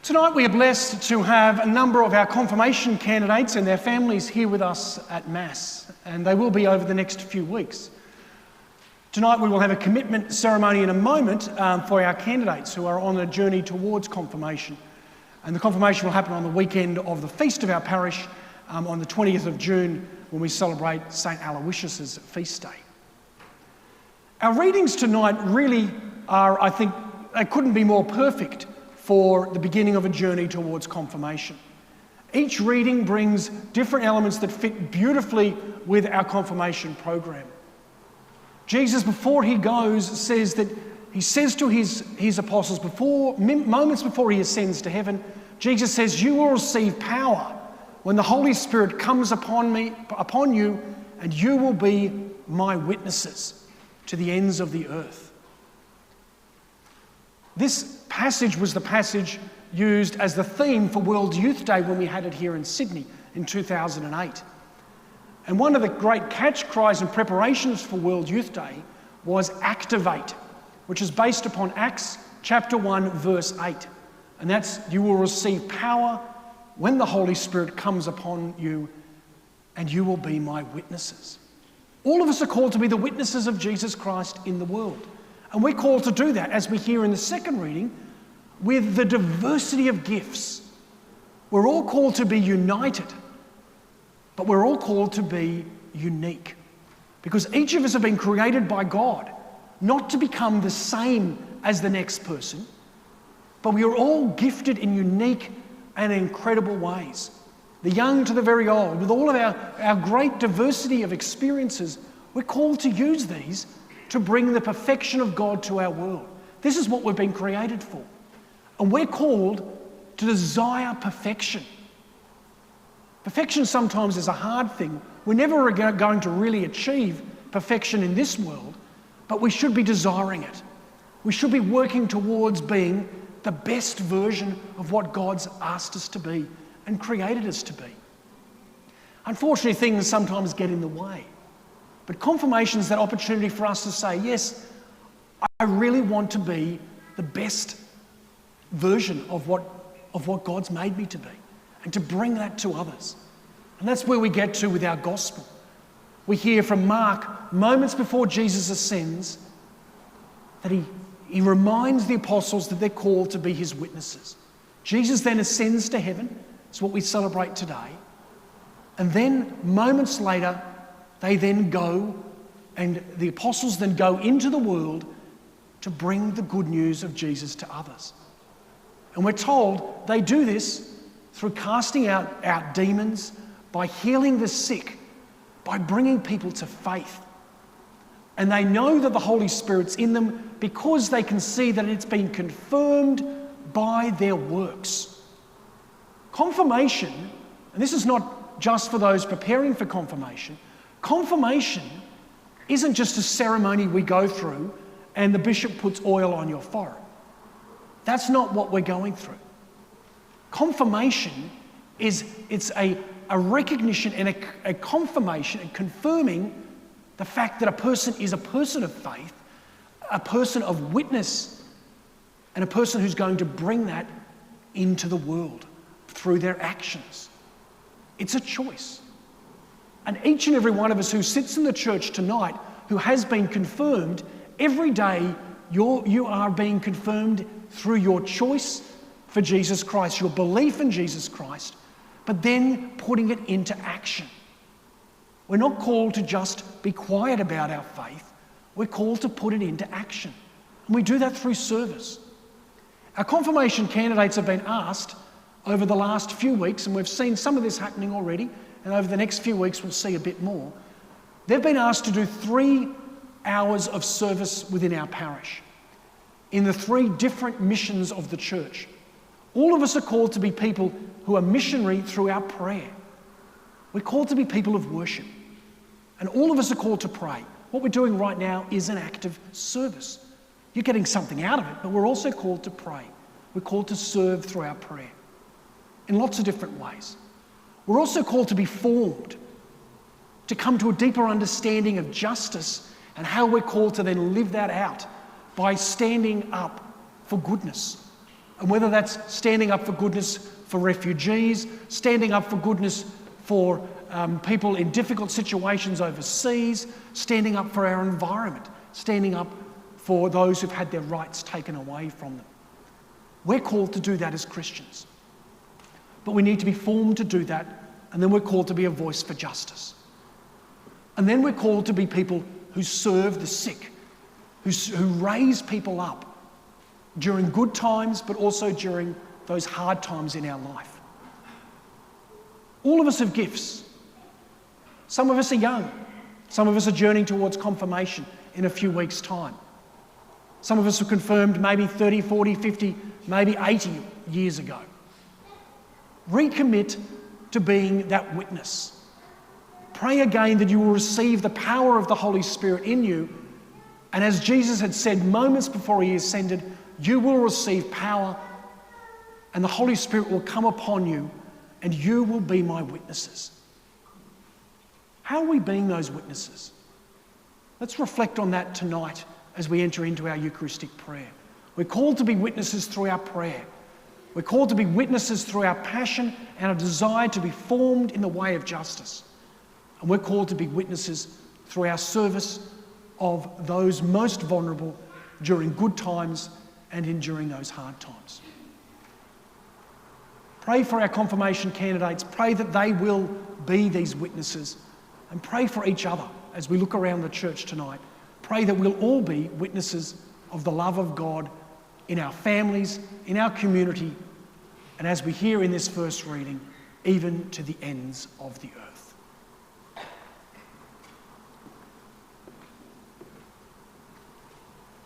Tonight we are blessed to have a number of our confirmation candidates and their families here with us at Mass, and they will be over the next few weeks. Tonight we will have a commitment ceremony in a moment for our candidates who are on a journey towards confirmation. And the confirmation will happen on the weekend of the feast of our parish on the 20th of June when we celebrate St. Aloysius' feast day. Our readings tonight really are, I think, they couldn't be more perfect for the beginning of a journey towards confirmation. Each reading brings different elements that fit beautifully with our confirmation program. Jesus, before he goes, says to his apostles, moments before he ascends to heaven, Jesus says, "You will receive power when the Holy Spirit comes upon you, and you will be my witnesses to the ends of the earth." This passage was the passage used as the theme for World Youth Day when we had it here in Sydney in 2008. And one of the great catch cries and preparations for World Youth Day was activate, which is based upon Acts chapter 1, verse 8. And that's, "You will receive power when the Holy Spirit comes upon you, and you will be my witnesses." All of us are called to be the witnesses of Jesus Christ in the world. And we're called to do that, as we hear in the second reading, with the diversity of gifts. We're all called to be united, but we're all called to be unique. Because each of us have been created by God, not to become the same as the next person, but we are all gifted in unique and incredible ways. The young to the very old, with all of our great diversity of experiences, we're called to use these to bring the perfection of God to our world. This is what we've been created for. And we're called to desire perfection. Perfection sometimes is a hard thing. We're never going to really achieve perfection in this world, but we should be desiring it. We should be working towards being the best version of what God's asked us to be and created us to be. Unfortunately, things sometimes get in the way. But confirmation is that opportunity for us to say, yes, I really want to be the best version of what God's made me to be, and to bring that to others. And that's where we get to with our gospel. We hear from Mark, moments before Jesus ascends, that he reminds the apostles that they're called to be his witnesses. Jesus then ascends to heaven. It's what we celebrate today. And then moments later, they then go, and the apostles then go into the world to bring the good news of Jesus to others. And we're told they do this through casting out demons, by healing the sick, by bringing people to faith. And they know that the Holy Spirit's in them because they can see that it's been confirmed by their works. Confirmation, and this is not just for those preparing for confirmation, confirmation isn't just a ceremony we go through and the bishop puts oil on your forehead. That's not what we're going through. Confirmation it's a recognition and a confirmation and confirming the fact that a person is a person of faith, a person of witness, and a person who's going to bring that into the world through their actions. It's a choice. And each and every one of us who sits in the church tonight, who has been confirmed, every day you are being confirmed through your choice for Jesus Christ, your belief in Jesus Christ, but then putting it into action. We're not called to just be quiet about our faith. We're called to put it into action. And we do that through service. Our confirmation candidates have been asked over the last few weeks, and we've seen some of this happening already, and over the next few weeks we'll see a bit more. They've been asked to do 3 hours of service within our parish in the 3 different missions of the church. All of us are called to be people who are missionary through our prayer. We're called to be people of worship. And all of us are called to pray. What we're doing right now is an act of service. You're getting something out of it, but we're also called to pray. We're called to serve through our prayer in lots of different ways. We're also called to be formed, to come to a deeper understanding of justice and how we're called to then live that out by standing up for goodness. And whether that's standing up for goodness for refugees, standing up for goodness for people in difficult situations overseas, standing up for our environment, standing up for those who've had their rights taken away from them. We're called to do that as Christians. But we need to be formed to do that, and then we're called to be a voice for justice. And then we're called to be people who serve the sick, who raise people up during good times, but also during those hard times in our life. All of us have gifts. Some of us are young. Some of us are journeying towards confirmation in a few weeks' time. Some of us were confirmed maybe 30, 40, 50, maybe 80 years ago. Recommit to being that witness. Pray again that you will receive the power of the Holy Spirit in you. And as Jesus had said moments before he ascended, you will receive power and the Holy Spirit will come upon you and you will be my witnesses. How are we being those witnesses? Let's reflect on that tonight as we enter into our Eucharistic prayer. We're called to be witnesses through our prayer. We're called to be witnesses through our passion and our desire to be formed in the way of justice. And we're called to be witnesses through our service of those most vulnerable during good times and during those hard times. Pray for our confirmation candidates. Pray that they will be these witnesses. And pray for each other as we look around the church tonight. Pray that we'll all be witnesses of the love of God in our families, in our community, and as we hear in this first reading, even to the ends of the earth.